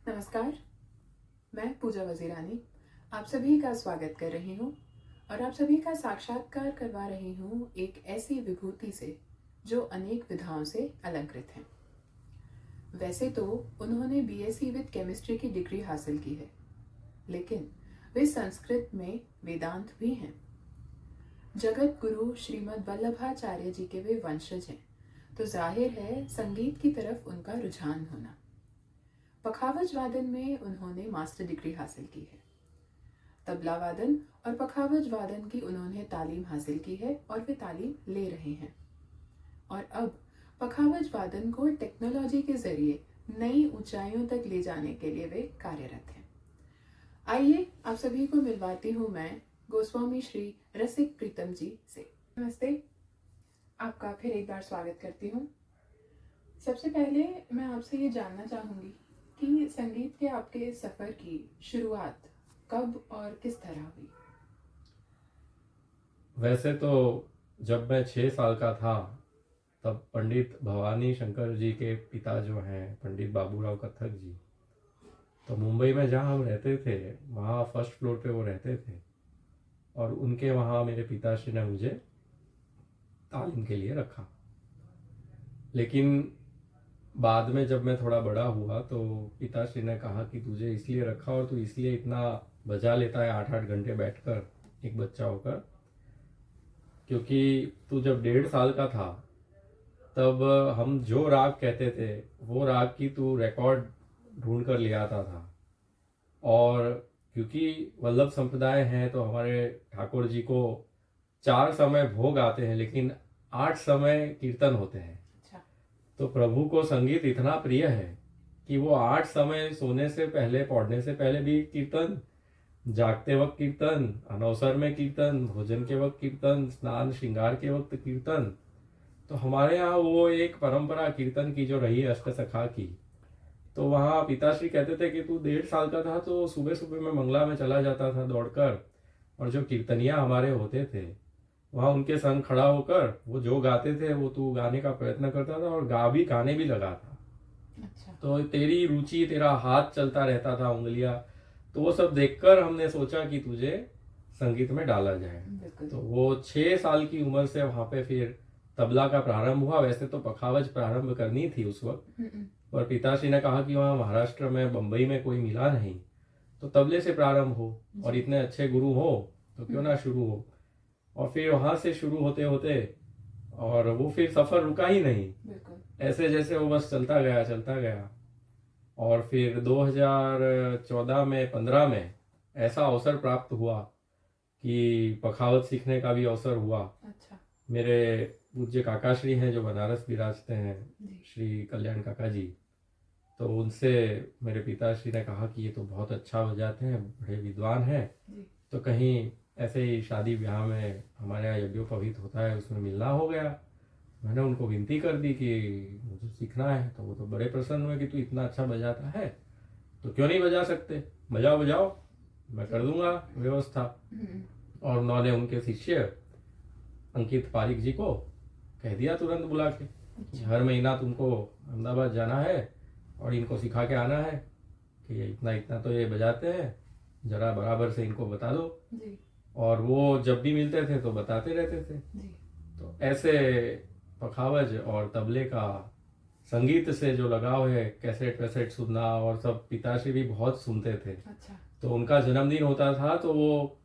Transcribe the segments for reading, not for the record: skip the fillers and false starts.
नमस्कार, मैं पूजा वजीरानी आप सभी का स्वागत कर रही हूँ और आप सभी का साक्षात्कार करवा रही हूँ एक ऐसी विभूति से जो अनेक विधाओं से अलंकृत है। वैसे तो उन्होंने बीएससी विद केमिस्ट्री की डिग्री हासिल की है, लेकिन वे संस्कृत में वेदांत भी हैं। जगत गुरु श्रीमद् वल्लभाचार्य जी के वे वंशज हैं, तो जाहिर है संगीत की तरफ उनका रुझान होना। पखावज वादन में उन्होंने मास्टर डिग्री हासिल की है। तबला वादन और पखावज वादन की उन्होंने तालीम हासिल की है और वे तालीम ले रहे हैं। और अब पखावज वादन को टेक्नोलॉजी के जरिए नई ऊंचाइयों तक ले जाने के लिए वे कार्यरत हैं। आइए आप सभी को मिलवाती हूँ मैं गोस्वामी श्री रसिक प्रीतम जी से। नमस्ते, आपका फिर एक बार स्वागत करती हूँ। सबसे पहले मैं आपसे ये जानना चाहूँगी कि संगीत के आपके सफर की शुरुआत कब और किस तरह हुई? वैसे तो जब मैं 6 साल का था तब पंडित भवानी शंकर जी के पिता जो हैं पंडित बाबूराव कथक जी, तो मुंबई में जहाँ हम रहते थे वहाँ फर्स्ट फ्लोर पे वो रहते थे और उनके वहाँ मेरे पिताश्री ने मुझे तालीम के लिए रखा। लेकिन बाद में जब मैं थोड़ा बड़ा हुआ तो पिताश्री ने कहा कि तुझे इसलिए रखा और तू इसलिए इतना बजा लेता है 8-8 घंटे बैठकर एक बच्चा होकर, क्योंकि तू जब 1.5 साल का था तब हम जो राग कहते थे वो राग की तू रिकॉर्ड ढूंढ कर ले आता था। और क्योंकि वल्लभ संप्रदाय है तो हमारे ठाकुर जी को 4 समय भोग आते हैं लेकिन 8 समय कीर्तन होते हैं। अच्छा। तो प्रभु को संगीत इतना प्रिय है कि वो 8 समय सोने से पहले पौड़ने से पहले भी कीर्तन, जागते वक्त कीर्तन, अनवसर में कीर्तन, भोजन के वक्त कीर्तन, स्नान श्रृंगार के वक्त कीर्तन। तो हमारे यहाँ वो एक परंपरा कीर्तन की जो रही है अष्टसखा की। तो वहाँ पिताश्री कहते थे कि तू 1.5 साल का था तो सुबह सुबह मैं मंगला में चला जाता था दौड़कर, और जो कीर्तनिया हमारे होते थे वहाँ उनके संग खड़ा होकर वो जो गाते थे वो तू गाने का प्रयत्न करता था और गाने भी लगा था। अच्छा। तो तेरी रुचि, तेरा हाथ चलता रहता था, उंगलियां, तो वो सब देखकर हमने सोचा कि तुझे संगीत में डाला जाए। तो वो 6 साल की उम्र से वहाँ पे फिर तबला का प्रारंभ हुआ। वैसे तो पखावज प्रारंभ करनी थी उस वक्त, पर पिताश्री ने कहा कि वहाँ महाराष्ट्र में बम्बई में कोई मिला नहीं तो तबले से प्रारंभ हो और इतने अच्छे गुरु हो तो क्यों ना शुरू हो। और फिर वहाँ से शुरू होते होते और वो फिर सफर रुका ही नहीं, ऐसे जैसे वो बस चलता गया। और फिर 2014 में 15 में ऐसा अवसर प्राप्त हुआ कि पखावत सीखने का भी अवसर हुआ। अच्छा। मेरे पूज्य काकाश्री हैं जो बनारस विराजते हैं, श्री कल्याण काका जी, तो उनसे मेरे पिताश्री ने कहा कि ये तो बहुत अच्छा बजाते हैं, बड़े विद्वान हैं, तो कहीं ऐसे ही शादी ब्याह में हमारे यहाँ यज्ञोपवीत होता है उसमें मिलना हो गया। मैंने उनको विनती कर दी कि मुझे सीखना है, तो वो तो बड़े प्रसन्न हुए कि तू इतना अच्छा बजाता है तो क्यों नहीं बजा सकते, बजाओ, मैं कर दूंगा व्यवस्था। और उन्होंने उनके शिष्य अंकित पारिक जी को कह दिया तुरंत बुला के, हर महीना तुमको अहमदाबाद जाना है और इनको सिखा के आना है कि इतना इतना तो ये बजाते हैं, जरा बराबर से इनको बता दो। और वो जब भी मिलते थे तो बताते रहते थे। तो ऐसे पखावज और तबले का संगीत से जो लगाव है, कैसेट वैसेट सुनना, और सब पिताश्री भी बहुत सुनते थे। अच्छा। तो उनका जन्मदिन होता था तो वो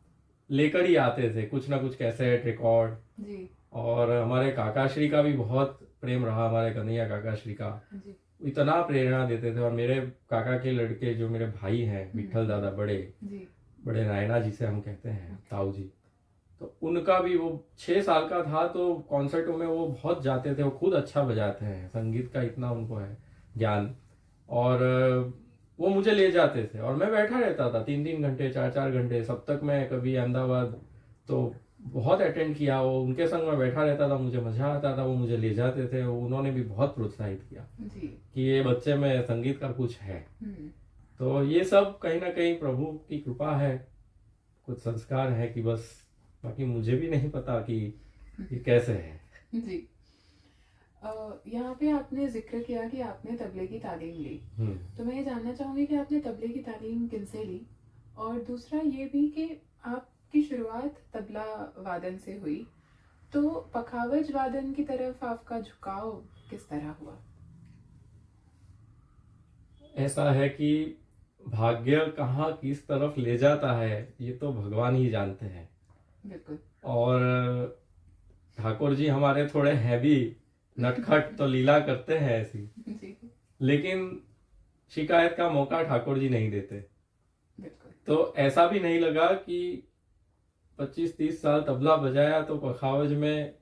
लेकर ही आते थे कुछ ना कुछ कैसेट रिकॉर्ड। और हमारे काकाश्री का भी बहुत प्रेम रहा, हमारे कन्हैया काकाश्री का इतना प्रेरणा देते थे। और मेरे काका के लड़के जो मेरे भाई हैं विठल दादा, बड़े नायना जिसे हम कहते हैं, ताऊ जी, तो उनका भी वो 6 साल का था तो कॉन्सर्टों में वो बहुत जाते थे। वो खुद अच्छा बजाते हैं, संगीत का इतना उनको है ज्ञान। और वो मुझे ले जाते थे और मैं बैठा रहता था 3-3 घंटे 4-4 घंटे। सब तक मैं कभी अहमदाबाद तो बहुत अटेंड किया, वो उनके संग में बैठा रहता था, मुझे मजा आता था, वो मुझे ले जाते थे। उन्होंने भी बहुत प्रोत्साहित किया कि ये बच्चे में संगीत का कुछ है। तो ये सब कहीं ना कहीं प्रभु की कृपा है, कुछ संस्कार है कि बस, बाकी मुझे भी नहीं पता कि ये कैसे है। जी। यहाँ पे आपने जिक्र किया कि आपने तबले की तालीम ली, तो मैं ये जानना चाहूँगी कि आपने तबले की तालीम किनसे ली, और दूसरा ये भी कि आपकी शुरुआत तबला वादन से हुई, तो पखावज वादन की तरफ आपका झुकाव किस तरह हुआ? ऐसा है कि भाग्य कहाँ किस तरफ ले जाता है ये तो भगवान ही जानते हैं। बिल्कुल। और ठाकुर जी हमारे थोड़े हैवी नटखट तो लीला करते हैं ऐसी, जी। लेकिन शिकायत का मौका ठाकुर जी नहीं देते। बिल्कुल। तो ऐसा भी नहीं लगा कि 25-30 साल तबला बजाया तो पखावज में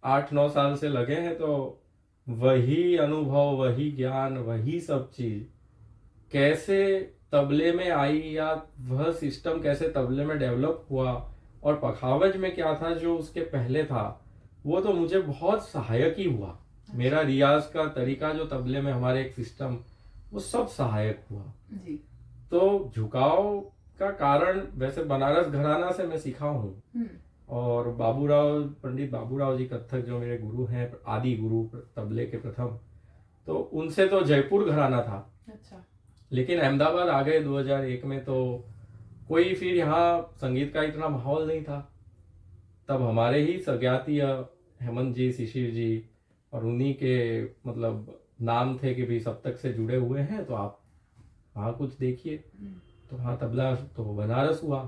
8-9 साल से लगे हैं, तो वही अनुभव, वही ज्ञान, वही सब चीज कैसे तबले में आई, या वह सिस्टम कैसे तबले में डेवलप हुआ, और पखावज में क्या था जो उसके पहले था, वो तो मुझे बहुत सहायक ही हुआ। मेरा रियाज का तरीका जो तबले में हमारे एक सिस्टम, वो सब सहायक हुआ जी। तो झुकाव का कारण वैसे बनारस घराना से मैं सीखा हूँ। और बाबूराव, पंडित बाबूराव जी कत्थक जो मेरे गुरु हैं, आदि गुरु तबले के प्रथम, तो उनसे तो जयपुर घराना था। अच्छा। लेकिन अहमदाबाद आ गए 2001 में, तो कोई फिर यहाँ संगीत का इतना माहौल नहीं था। तब हमारे ही सज्ञातीय हेमंत जी, शिशिर जी, और उन्हीं के मतलब नाम थे कि भाई सप्तक से जुड़े हुए हैं तो आप वहाँ कुछ देखिए। तो वहाँ तबला तो बनारस हुआ,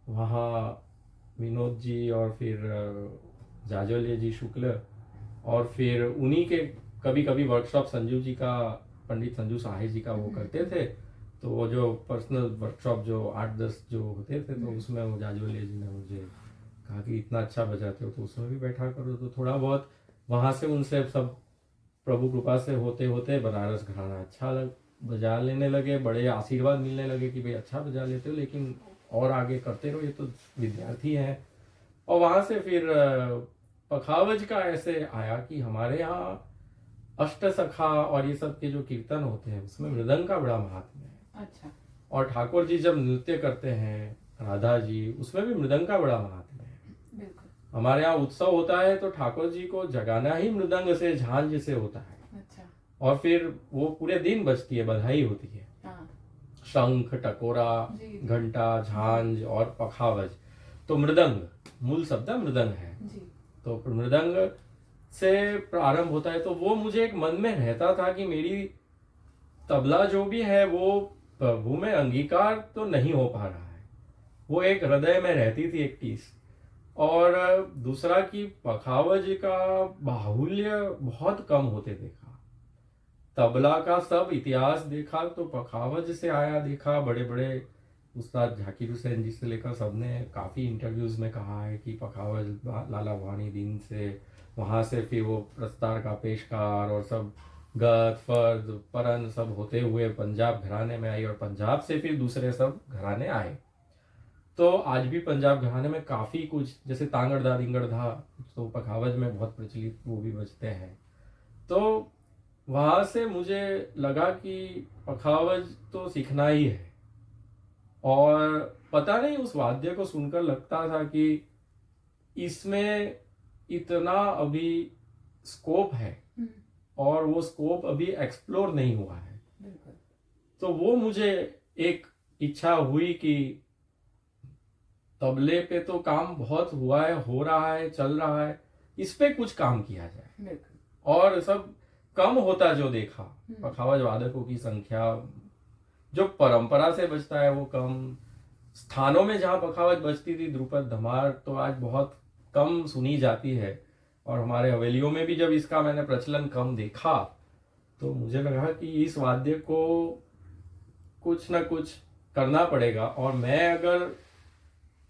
वहाँ विनोद जी और फिर जाजोलिया जी शुक्ल, और फिर उन्हीं के कभी कभी वर्कशॉप संजू जी का, पंडित संजू साहे जी का वो करते थे। तो वो जो पर्सनल वर्कशॉप जो 8-10 जो होते थे, तो उसमें वो जाजोलिया जी ने मुझे कहा कि इतना अच्छा बजाते हो तो उसमें भी बैठा करो। तो थोड़ा बहुत वहाँ से उनसे सब प्रभु कृपा से होते होते बनारस घराना अच्छा बजा लेने लगे, बड़े आशीर्वाद मिलने लगे कि भाई अच्छा बजा लेते हो, लेकिन और आगे करते रहो, ये तो विद्यार्थी हैं। और वहाँ से फिर पखावज का ऐसे आया कि हमारे यहाँ अष्ट सखा और ये सब के जो कीर्तन होते हैं उसमें मृदंग का बड़ा महात्म्य है। अच्छा। और ठाकुर जी जब नृत्य करते हैं, राधा जी, उसमें भी मृदंग का बड़ा महात्म्य है। बिल्कुल। हमारे यहाँ उत्सव होता है तो ठाकुर जी को जगाना ही मृदंग से, झांझ से होता है। अच्छा। और फिर वो पूरे दिन बजती है, बधाई होती है। हाँ। शंख, टकोरा, घंटा, झांझ और पखावज। तो मृदंग, मूल शब्द मृदंग है जी। तो मृदंग से प्रारंभ होता है। तो वो मुझे एक मन में रहता था कि मेरी तबला जो भी है वो प्रभु में अंगीकार तो नहीं हो पा रहा है, वो एक हृदय में रहती थी एक टीस। और दूसरा कि पखावज का बाहुल्य बहुत कम होते देखा। तबला का सब इतिहास देखा तो पखावज से आया देखा। बड़े बड़े उस्ताद झाकिर हुसैन जी से लेकर सबने काफ़ी इंटरव्यूज में कहा है कि पखावज लाला भवानी दिन से, वहाँ से फिर वो प्रस्तार का पेशकार और सब गत, फर्द, परन सब होते हुए पंजाब घराने में आई, और पंजाब से फिर दूसरे सब घराने आए। तो आज भी पंजाब घराने में काफ़ी कुछ, जैसे तांगड़दा दिंगड़धा, तो पखावज में बहुत प्रचलित वो भी बजते हैं। तो वहाँ से मुझे लगा कि पखावज तो सीखना ही है। और पता नहीं उस वाद्य को सुनकर लगता था कि इसमें इतना अभी स्कोप है और वो स्कोप अभी एक्सप्लोर नहीं हुआ है। तो वो मुझे एक इच्छा हुई कि तबले पे तो काम बहुत हुआ है, हो रहा है, चल रहा है, इस पे कुछ काम किया जाए। और सब कम होता जो देखा, पखावज वादकों की संख्या जो परंपरा से बजता है वो कम। स्थानों में जहाँ पखावज बजती थी, ध्रुपद, धमार, तो आज बहुत कम सुनी जाती है। और हमारे हवेलियों में भी जब इसका मैंने प्रचलन कम देखा तो मुझे लगा कि इस वाद्य को कुछ ना कुछ करना पड़ेगा, और मैं अगर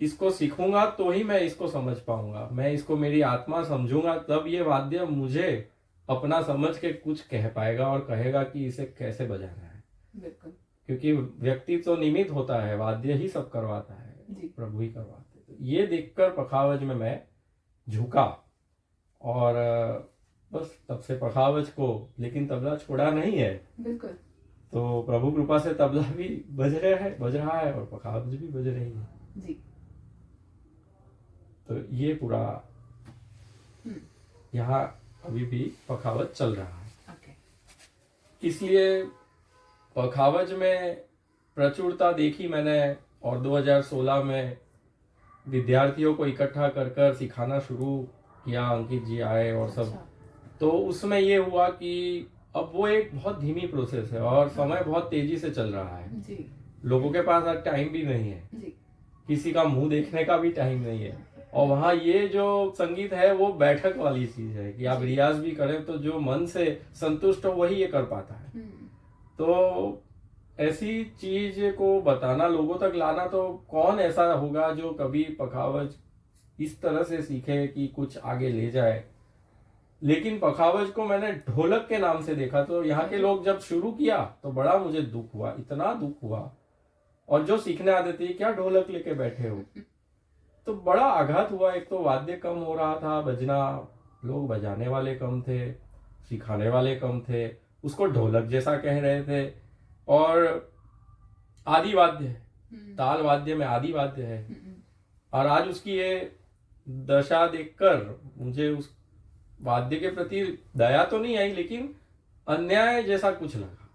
इसको सीखूंगा तो ही मैं इसको समझ पाऊंगा। मैं इसको मेरी आत्मा समझूंगा तब ये वाद्य मुझे अपना समझ के कुछ कह पाएगा और कहेगा कि इसे कैसे बजाना है। बिल्कुल। क्योंकि व्यक्ति तो निमित्त होता है, वाद्य ही सब करवाता है, प्रभु ही करवाते। तो ये देखकर पखावज में मैं झुका, और बस तब से पखावज को, लेकिन तबला छोड़ा नहीं है। बिल्कुल। तो प्रभु कृपा से तबला भी बज रहा है और पखावज भी बज रही है जी। तो ये पूरा यहाँ अभी भी पखावज चल रहा है। ओके। इसलिए पखावज में प्रचुरता देखी मैंने, और 2016 में विद्यार्थियों को इकट्ठा कर कर सिखाना शुरू किया। अंकित जी आए और सब। अच्छा। तो उसमें ये हुआ कि अब वो एक बहुत धीमी प्रोसेस है और समय बहुत तेजी से चल रहा है जी लोगों के पास आज टाइम भी नहीं है, जी किसी का मुंह देखने का भी टाइम नहीं है। और वहाँ ये जो संगीत है वो बैठक वाली चीज है कि आप रियाज भी करें तो जो मन से संतुष्ट हो वही ये कर पाता है। तो ऐसी चीज को बताना, लोगों तक लाना, तो कौन ऐसा होगा जो कभी पखावज इस तरह से सीखे कि कुछ आगे ले जाए। लेकिन पखावज को मैंने ढोलक के नाम से देखा, तो यहाँ के लोग जब शुरू किया तो बड़ा मुझे दुख हुआ, इतना दुख हुआ। और जो सीखने आते थे क्या ढोलक लेके बैठे हो, तो बड़ा आघात हुआ। एक तो वाद्य कम हो रहा था, बजना, लोग बजाने वाले कम थे, सिखाने वाले कम थे, उसको ढोलक जैसा कह रहे थे। और आदि वाद्य है, ताल वाद्य में आदि वाद्य है। और आज उसकी ये दशा देखकर मुझे उस वाद्य के प्रति दया तो नहीं आई, लेकिन अन्याय जैसा कुछ लगा।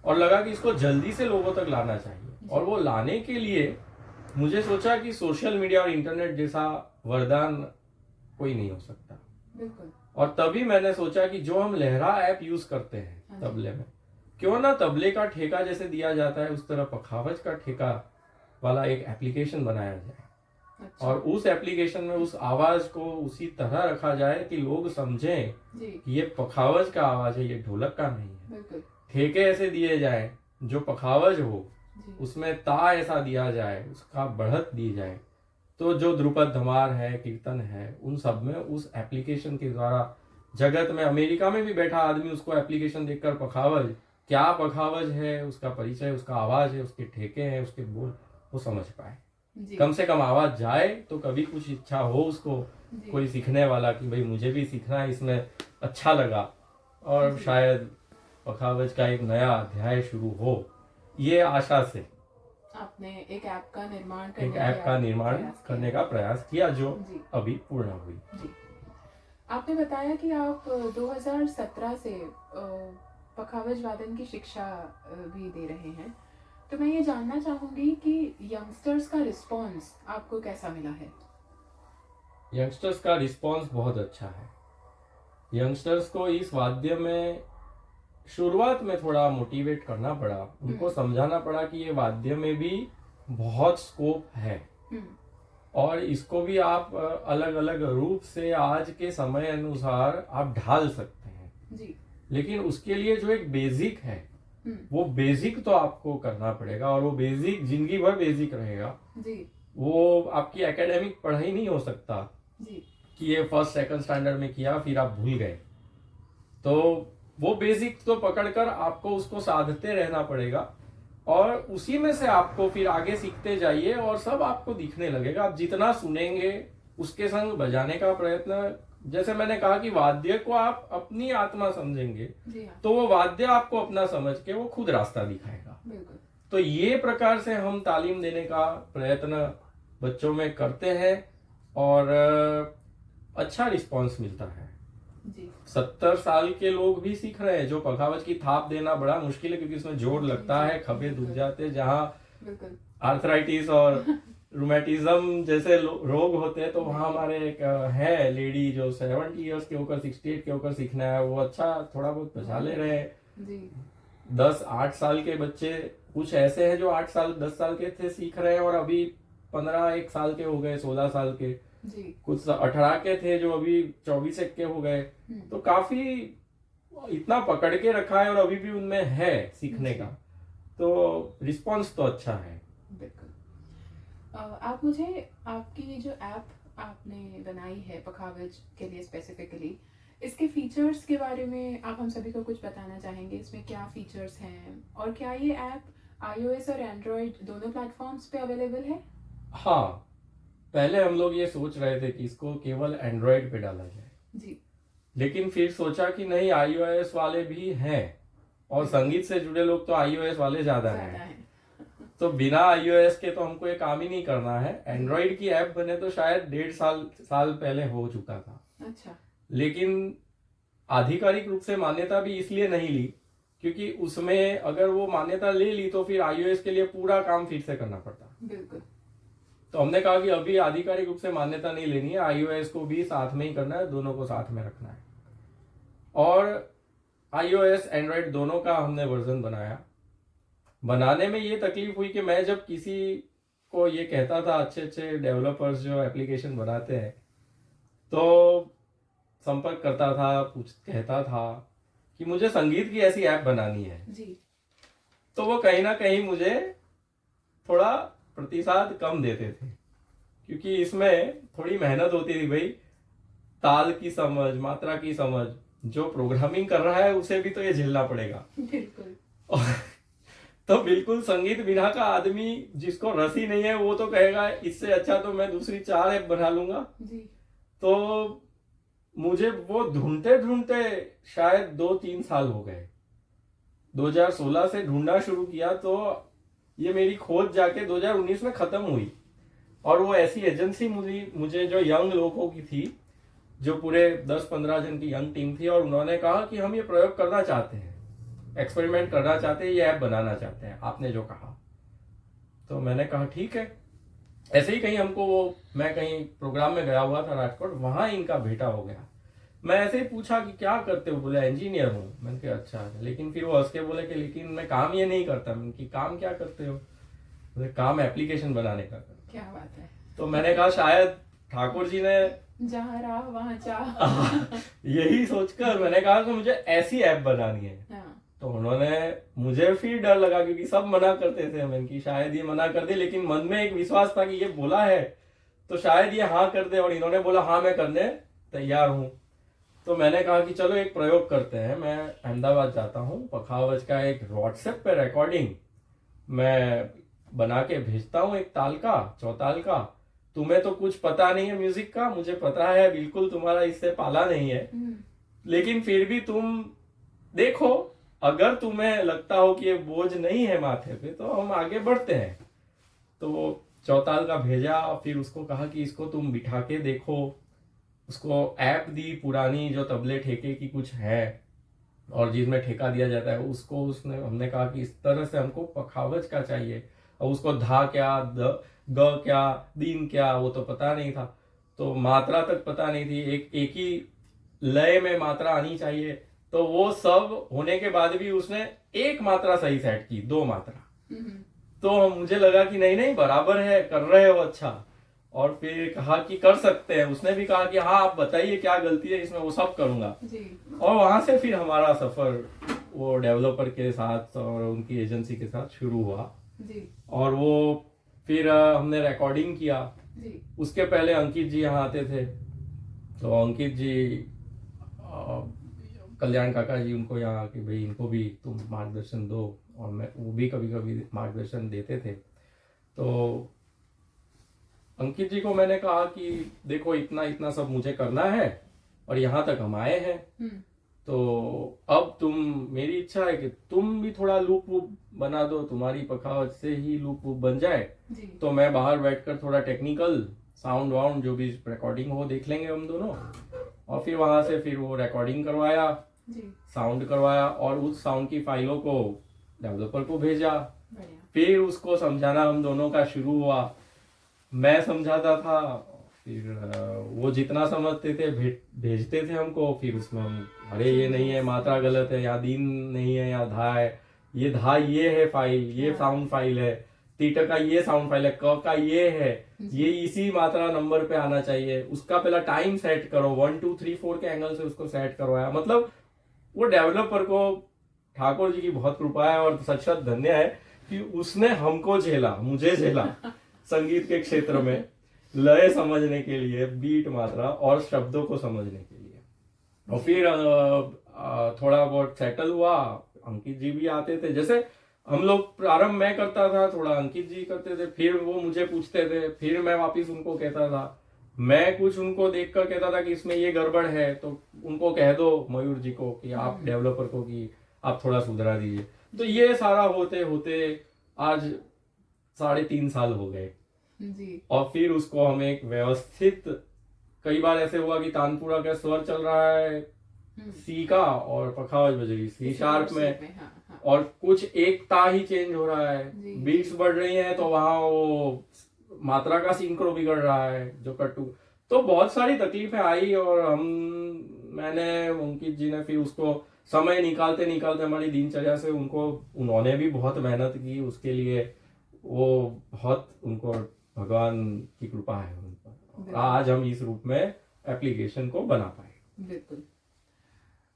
और लगा कि इसको जल्दी से लोगों तक लाना चाहिए। और वो लाने के लिए मुझे सोचा कि सोशल मीडिया और इंटरनेट जैसा वरदान कोई नहीं हो सकता। बिल्कुल। और तभी मैंने सोचा कि जो हम लहरा ऐप यूज करते हैं तबले में, क्यों ना तबले का ठेका जैसे दिया जाता है उस तरह पखावज का ठेका वाला एक एप्लीकेशन बनाया जाए। अच्छा। और उस एप्लीकेशन में उस आवाज को उसी तरह रखा जाए कि लोग समझें कि ये पखावज का आवाज है, ये ढोलक का नहीं है। बिल्कुल। ठेके ऐसे दिए जाए जो पखावज हो, उसमें ता ऐसा दिया जाए, उसका बढ़त दी जाए। तो जो ध्रुपद धमार है, कीर्तन है, उन सब में उस एप्लीकेशन के द्वारा जगत में, अमेरिका में भी बैठा आदमी उसको एप्लीकेशन देखकर पखावज क्या पखावज है, उसका परिचय, उसका आवाज है, उसके ठेके हैं, उसके बोल, वो समझ पाए। कम से कम आवाज जाए तो कभी कुछ इच्छा हो उसको, कोई सीखने वाला कि भाई मुझे भी सीखना है, इसमें अच्छा लगा और शायद पखावज का एक नया अध्याय शुरू हो। ये आशा से आपने एक ऐप का निर्माण करने का प्रयास किया जो अभी पूर्ण हुई। जी। आपने बताया कि आप 2017 से पखावज वादन की शिक्षा भी दे रहे हैं, तो मैं ये जानना चाहूंगी कि यंगस्टर्स का रिस्पॉन्स आपको कैसा मिला है? यंगस्टर्स का रिस्पॉन्स बहुत अच्छा है। यंगस्टर्स को इस वाद्य में शुरुआत में थोड़ा मोटिवेट करना पड़ा, उनको समझाना पड़ा कि ये वाद्य में भी बहुत स्कोप है और इसको भी आप अलग अलग रूप से आज के समय अनुसार आप ढाल सकते हैं जी। लेकिन उसके लिए जो एक बेसिक है वो बेसिक तो आपको करना पड़ेगा, और वो बेसिक जिंदगी भर बेसिक रहेगा जी। वो आपकी एकेडमिक पढ़ाई नहीं हो सकता जी। कि ये फर्स्ट सेकंड स्टैंडर्ड में किया फिर आप भूल गए। तो वो बेसिक तो पकड़कर आपको उसको साधते रहना पड़ेगा और उसी में से आपको फिर आगे सीखते जाइए और सब आपको दिखने लगेगा। आप जितना सुनेंगे उसके संग बजाने का प्रयत्न, जैसे मैंने कहा कि वाद्य को आप अपनी आत्मा समझेंगे तो वो वाद्य आपको अपना समझ के वो खुद रास्ता दिखाएगा। तो ये प्रकार से हम तालीम देने का प्रयत्न बच्चों में करते हैं और अच्छा रिस्पांस मिलता है जी। 70 साल के लोग भी सीख रहे हैं। जो पखावज की थाप देना बड़ा मुश्किल है क्योंकि उसमें जोर लगता है, खभे दुख जाते हैं, जहाँ आर्थराइटिस और रूमेटिज्म जैसे रोग होते हैं। तो वहाँ हमारे एक है लेडी जो 70 इयर्स के होकर 68 के होकर सीखना है, वो अच्छा थोड़ा बहुत बजा ले रहे हैं। 10-8 साल के बच्चे कुछ ऐसे हैं जो 8 साल 10 साल के थे सीख रहे हैं और अभी 15-1 साल के हो गए, 16 साल के जी। कुछ 18 के थे जो अभी 24 के हो गए। तो काफी इतना पकड़ के रखा है और अभी भी उनमें है सीखने का, तो रिस्पांस तो अच्छा है। बिल्कुल। आप मुझे आपकी जो ऐप आपने बनाई है पखावज के लिए स्पेसिफिकली, इसके फीचर्स के बारे में आप हम सभी को कुछ बताना चाहेंगे? इसमें क्या फीचर्स हैं और क्या ये ऐप iOS और एंड्रॉइड दोनों प्लेटफॉर्म्स पे अवेलेबल है? हाँ, पहले हम लोग ये सोच रहे थे कि इसको केवल एंड्रॉइड पे डाला जाए जी। लेकिन फिर सोचा कि नहीं, iOS वाले भी हैं और संगीत से जुड़े लोग तो iOS वाले ज्यादा हैं। तो बिना iOS के तो हमको ये काम ही नहीं करना है। एंड्रॉइड की ऐप बने तो शायद 1.5 साल पहले हो चुका था। अच्छा। लेकिन आधिकारिक रूप से मान्यता भी इसलिए नहीं ली क्योंकि उसमें अगर वो मान्यता ले ली तो फिर iOS के लिए पूरा काम फिर से करना पड़ता। बिल्कुल। तो हमने कहा कि अभी आधिकारिक रूप से मान्यता नहीं लेनी है, iOS को भी साथ में ही करना है, दोनों को साथ में रखना है। और iOS एंड्रॉयड दोनों का हमने वर्जन बनाया। बनाने में ये तकलीफ हुई कि मैं जब किसी को ये कहता था, अच्छे अच्छे डेवलपर्स जो एप्लीकेशन बनाते हैं, तो संपर्क करता था, कहता था कि मुझे संगीत की ऐसी ऐप बनानी है जी। तो वो कहीं ना कहीं मुझे थोड़ा प्रतिसाद कम देते थे क्योंकि इसमें थोड़ी मेहनत होती थी भाई, ताल की समझ, मात्रा की समझ। जो प्रोग्रामिंग कर रहा है उसे भी तो ये झेलना पड़ेगा। बिल्कुल। तो बिल्कुल संगीत बिना का आदमी जिसको रस ही नहीं है वो तो कहेगा इससे अच्छा तो मैं दूसरी 4 ऐप बना लूंगा जी। तो मुझे वो ढूंढते ढूंढते शायद 2-3 साल हो गए। 2016 से ढूंढना शुरू किया तो ये मेरी खोज जाके 2019 में खत्म हुई। और वो ऐसी एजेंसी मुझे जो यंग लोगों की थी, जो पूरे 10-15 जन की यंग टीम थी, और उन्होंने कहा कि हम ये प्रयोग करना चाहते हैं, एक्सपेरिमेंट करना चाहते हैं, ये ऐप बनाना चाहते हैं, आपने जो कहा। तो मैंने कहा ठीक है। ऐसे ही कहीं हमको मैं कहीं प्रोग्राम में गया हुआ था राजकोट, वहां इनका भेंटा हो गया। मैं ऐसे ही पूछा कि क्या करते हो, बोले इंजीनियर हूँ। मैंने कहा अच्छा, लेकिन फिर वो हंस के बोले कि लेकिन मैं काम ये नहीं करता। मैंने कि काम क्या करते हो? बोले काम एप्लीकेशन बनाने का करता। क्या बात है। तो मैंने कहा शायद ठाकुर जी ने जहाँ राह वहाँ चाह। यही सोचकर मैंने कहा कि मुझे ऐसी ऐप बनानी है। हाँ। तो उन्होंने, मुझे फिर डर लगा क्योंकि सब मना करते थे, मैंने कि शायद ये मना कर दे, लेकिन मन में एक विश्वास था कि ये बोला है तो शायद ये हाँ कर दे। और इन्होंने बोला हाँ मैं करने तैयार हूँ। तो मैंने कहा कि चलो एक प्रयोग करते हैं। मैं अहमदाबाद जाता हूँ, पखावज का एक व्हाट्सएप पे रिकॉर्डिंग मैं बना के भेजता हूँ, एक ताल का, चौताल का। तुम्हें तो कुछ पता नहीं है म्यूजिक का, मुझे पता है, बिल्कुल तुम्हारा इससे पाला नहीं है, लेकिन फिर भी तुम देखो, अगर तुम्हें लगता हो कि ये बोझ नहीं है माथे पे तो हम आगे बढ़ते हैं। तो चौताल का भेजा, फिर उसको कहा कि इसको तुम बिठा के देखो। उसको ऐप दी पुरानी, जो तबले ठेके की कुछ है और जिसमें ठेका दिया जाता है, उसको हमने कहा कि इस तरह से हमको पखावज का चाहिए। और उसको धा क्या, ग क्या, दीन क्या, वो तो पता नहीं था। तो मात्रा तक पता नहीं थी, एक ही लय में मात्रा आनी चाहिए। तो वो सब होने के बाद भी उसने एक मात्रा सही सेट की, 2 मात्रा। तो मुझे लगा कि नहीं नहीं बराबर है, कर रहे हो अच्छा। और फिर कहा कि कर सकते हैं। उसने भी कहा कि हाँ आप बताइए क्या गलती है इसमें, वो सब करूंगा जी। और वहां से फिर हमारा सफर वो डेवलपर के साथ और उनकी एजेंसी के साथ शुरू हुआ जी। और वो फिर हमने रिकॉर्डिंग किया जी। उसके पहले अंकित जी यहाँ आते थे, तो अंकित जी, कल्याण काका जी, उनको यहाँ कि भाई इनको भी तुम मार्गदर्शन दो, और मैं वो भी कभी कभी मार्गदर्शन देते थे। तो अंकित जी को मैंने कहा कि देखो इतना इतना सब मुझे करना है और यहाँ तक हम आए हैं, तो अब तुम, मेरी इच्छा है कि तुम भी थोड़ा लूप वूप बना दो, तुम्हारी पखावज से ही लूप वूप बन जाए जी। तो मैं बाहर बैठकर थोड़ा टेक्निकल साउंड वाउंड जो भी रिकॉर्डिंग हो देख लेंगे हम दोनों। और फिर वहां से फिर वो रिकॉर्डिंग करवाया जी। साउंड करवाया और उस साउंड की फाइलों को डेवलपर को भेजा। फिर उसको समझाना हम दोनों का शुरू हुआ। मैं समझाता था, फिर वो जितना समझते थे भेजते थे हमको। फिर उसमें हम, अरे ये नहीं है, मात्रा गलत है, यहाँ दीन नहीं है, यहाँ धा है, ये धा ये है फाइल, ये साउंड फाइल है, तीटा का ये साउंड फाइल है, क का ये है, ये इसी मात्रा नंबर पे आना चाहिए, उसका पहला टाइम सेट करो, 1 2 3 4 के एंगल से उसको सेट करवाया। मतलब वो डेवलपर को ठाकुर जी की बहुत कृपा है और सच धन्य है कि उसने हमको झेला, मुझे झेला संगीत के क्षेत्र में लय समझने के लिए, बीट मात्रा और शब्दों को समझने के लिए। और फिर थोड़ा बहुत सेटल हुआ, अंकित जी भी आते थे। जैसे हम लोग प्रारंभ मैं करता था, थोड़ा अंकित जी करते थे, फिर वो मुझे पूछते थे, फिर मैं वापिस उनको कहता था। मैं कुछ उनको देखकर कहता था कि इसमें ये गड़बड़ है, तो उनको कह दो मयूर जी को कि आप डेवलपर को कि आप थोड़ा सुधरा दीजिए। तो ये सारा होते होते आज 3.5 साल हो गए जी। और फिर उसको हम एक व्यवस्थित, कई बार ऐसे हुआ कि तानपुरा का स्वर चल रहा है, सी का और पखावज बज रही सी शार्प में, हाँ। और कुछ एक ता ही चेंज हो रहा है, बीट्स बढ़ रही हैं तो वहां वो मात्रा का सिंक्रो बिगड़ रहा है जो कट्टू। तो बहुत सारी तकलीफें आई, और मैंने अंकित जी ने फिर उसको समय निकालते निकालते हमारी दिनचर्या से उन्होंने भी बहुत मेहनत की उसके लिए, वो बहुत उनको भगवान की कृपा है उन पर, आज हम इस रूप में एप्लीकेशन को बना पाए। बिल्कुल।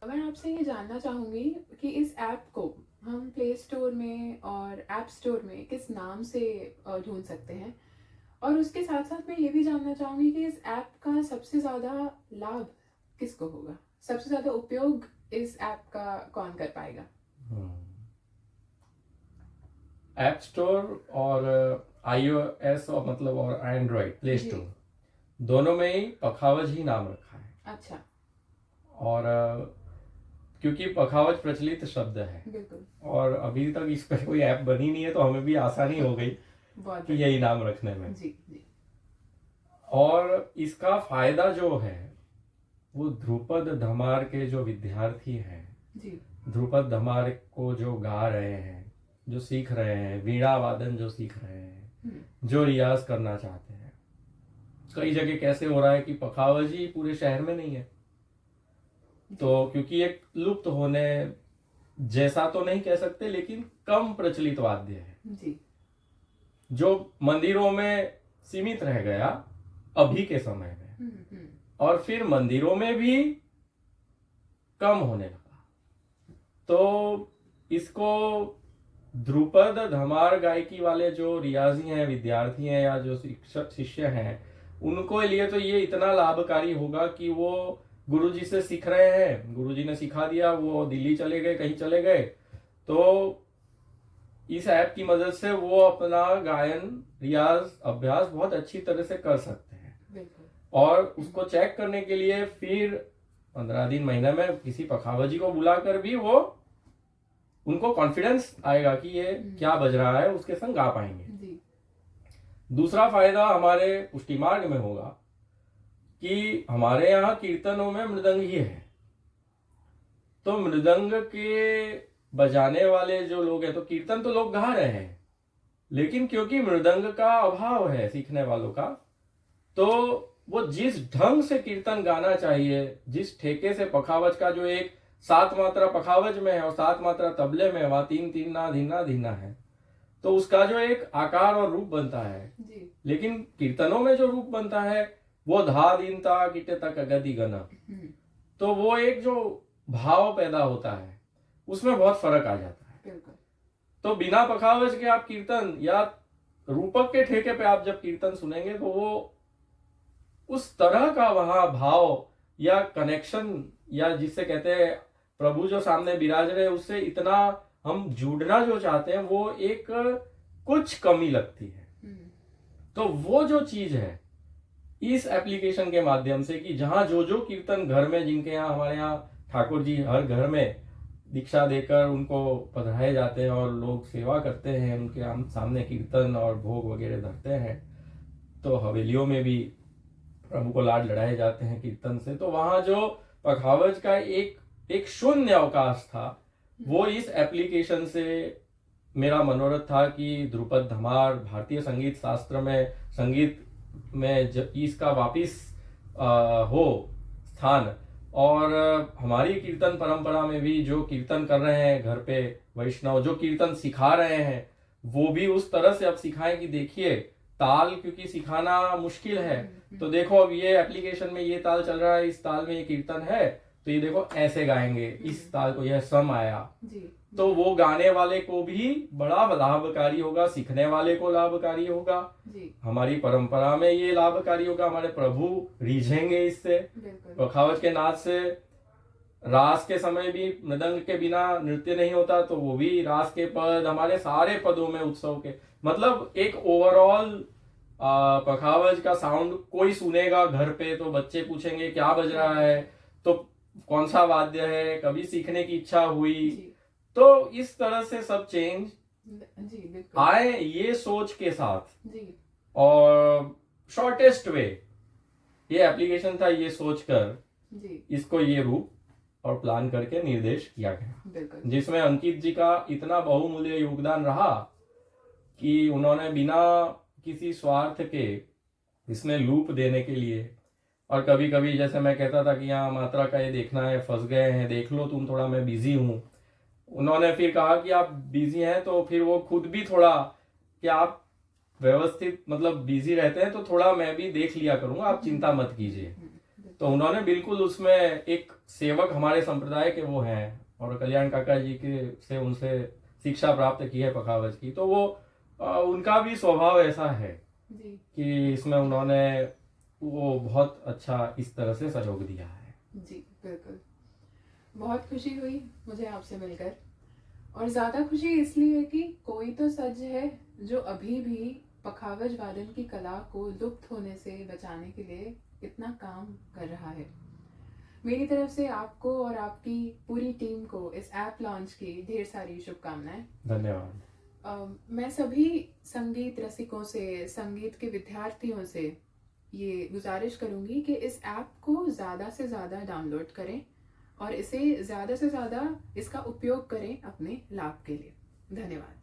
मैं आपसे ये जानना चाहूंगी कि इस ऐप को हम प्ले स्टोर में और ऐप स्टोर में किस नाम से ढूंढ सकते हैं, और उसके साथ साथ मैं ये भी जानना चाहूंगी कि इस ऐप का सबसे ज्यादा लाभ किसको होगा, सबसे ज्यादा उपयोग इस ऐप का कौन कर पाएगा? ऐप स्टोर और iOS और मतलब और एंड्रॉइड प्ले स्टोर दोनों में ही पखावज ही नाम रखा है। अच्छा। और क्योंकि पखावज प्रचलित शब्द है, बिल्कुल, और अभी तक इस पर कोई ऐप बनी नहीं है, तो हमें भी आसानी हो गई कि यही नाम रखने में। जी जी। और इसका फायदा जो है वो ध्रुपद धमार के जो विद्यार्थी हैं जी, ध्रुपद धमार को जो गा रहे हैं, जो सीख रहे हैं, वीणा वादन जो सीख रहे हैं, जो रियाज करना चाहते हैं, कई जगह कैसे हो रहा है कि पखावजी पूरे शहर में नहीं है, तो क्योंकि एक लुप्त होने जैसा तो नहीं कह सकते, लेकिन कम प्रचलित वाद्य है जी, जो मंदिरों में सीमित रह गया अभी के समय में, और फिर मंदिरों में भी कम होने लगा। तो इसको ध्रुपद धमार गायकी वाले जो रियाजी हैं, विद्यार्थी हैं या जो शिक्षक शिष्य हैं, उनको लिए तो ये इतना लाभकारी होगा कि वो गुरुजी से सीख रहे हैं, गुरुजी ने सिखा दिया, वो दिल्ली चले गए, कहीं चले गए, तो इस ऐप की मदद से वो अपना गायन रियाज अभ्यास बहुत अच्छी तरह से कर सकते हैं। और उसको चेक करने के लिए फिर 15 दिन महीने में किसी पखावजी को बुलाकर भी वो उनको कॉन्फिडेंस आएगा कि ये क्या बज रहा है, उसके संग गा पाएंगे। दूसरा फायदा हमारे पुष्टि मार्ग में होगा कि हमारे यहाँ कीर्तनों में मृदंग ही है, तो मृदंग के बजाने वाले जो लोग हैं, तो कीर्तन तो लोग गा रहे हैं, लेकिन क्योंकि मृदंग का अभाव है सीखने वालों का, तो वो जिस ढंग से कीर्तन गाना चाहिए, जिस ठेके से पखावज का जो एक 7 मात्रा पखावज में है और 7 मात्रा तबले में, वहां 3-3 ना धीना धीना है, तो उसका जो एक आकार और रूप बनता है जी। लेकिन कीर्तनों में जो रूप बनता है वो धा दिन ता किटे तक गति गना, तो वो एक जो भाव पैदा होता है उसमें बहुत फर्क आ जाता है। तो बिना पखावज के आप कीर्तन या रूपक के ठेके पे आप जब कीर्तन सुनेंगे तो वो उस तरह का वहां भाव या कनेक्शन, या जिससे कहते हैं प्रभु जो सामने विराज रहे उससे इतना हम जुड़ना जो चाहते हैं, वो एक कुछ कमी लगती है। तो वो जो चीज है इस एप्लीकेशन के माध्यम से कि जहां जो कीर्तन घर में, जिनके यहाँ हमारे यहाँ ठाकुर जी हर घर में दीक्षा देकर उनको पधराए जाते हैं और लोग सेवा करते हैं, उनके सामने कीर्तन और भोग वगैरह धरते हैं, तो हवेलियों में भी प्रभु को लाड लड़ाए जाते हैं कीर्तन से, तो वहां जो पखावज का एक शून्य अवकाश था, वो इस एप्लीकेशन से मेरा मनोरथ था कि ध्रुपद धमार भारतीय संगीत शास्त्र में, संगीत में इसका वापिस हो स्थान, और हमारी कीर्तन परंपरा में भी जो कीर्तन कर रहे हैं घर पे वैष्णव, जो कीर्तन सिखा रहे हैं, वो भी उस तरह से अब सिखाएं कि देखिए ताल क्योंकि सिखाना मुश्किल है, तो देखो अब ये एप्लीकेशन में ये ताल चल रहा है, इस ताल में ये कीर्तन है, तो ये देखो ऐसे गाएंगे, इस ताल को यह सम आया जी। तो वो गाने वाले को भी बड़ा लाभकारी होगा, सीखने वाले को लाभकारी होगा जी। हमारी परंपरा में ये लाभकारी होगा, हमारे प्रभु रीझेंगे इससे। पखावज के नाच से रास के समय भी मृदंग के बिना नृत्य नहीं होता, तो वो भी रास के पद, हमारे सारे पदों में उत्सव के, मतलब एक ओवरऑल पखावज का साउंड कोई सुनेगा घर पे तो बच्चे पूछेंगे क्या बज रहा है, तो कौन सा वाद्य है, कभी सीखने की इच्छा हुई, तो इस तरह से सब चेंज जी, आए ये सोच के साथ जी। और शॉर्टेस्ट वे ये एप्लीकेशन था, ये सोचकर जी। इसको ये रूप और प्लान करके निर्देश किया गया, बिल्कुल। जिसमें अंकित जी का इतना बहुमूल्य योगदान रहा कि उन्होंने बिना किसी स्वार्थ के इसमें लूप देने के लिए, और कभी कभी जैसे मैं कहता था कि यहाँ मात्रा का ये देखना है, फंस गए हैं, देख लो तुम थोड़ा, मैं बिजी हूँ, उन्होंने फिर कहा कि आप बिजी हैं तो फिर वो खुद भी थोड़ा कि आप व्यवस्थित मतलब बिजी रहते हैं तो थोड़ा मैं भी देख लिया करूंगा, आप चिंता मत कीजिए। तो उन्होंने बिल्कुल उसमें एक सेवक हमारे संप्रदाय के वो हैं और कल्याण काका जी के से उनसे शिक्षा प्राप्त की है पखावज की, तो वो उनका भी स्वभाव ऐसा है जी। कि इसमें उन्होंने वो बहुत अच्छा इस तरह से सहयोग दिया है। जी बिल्कुल, बहुत खुशी हुई मुझे आपसे मिलकर, और ज़्यादा खुशी इसलिए कि कोई तो सच है जो अभी भी पखावज वादन की कला को लुप्त होने से बचाने के लिए इतना काम कर रहा है। मेरी तरफ से आपको और आपकी पूरी टीम को इस ऐप लॉन्च की ढेर सारी शुभकामनाएं। धन्यवाद। मैं सभी संगीत रसिकों से, संगीत के विद्यार्थियों से ये गुजारिश करूंगी कि इस ऐप को ज़्यादा से ज़्यादा डाउनलोड करें और इसे ज़्यादा से ज़्यादा इसका उपयोग करें अपने लाभ के लिए। धन्यवाद।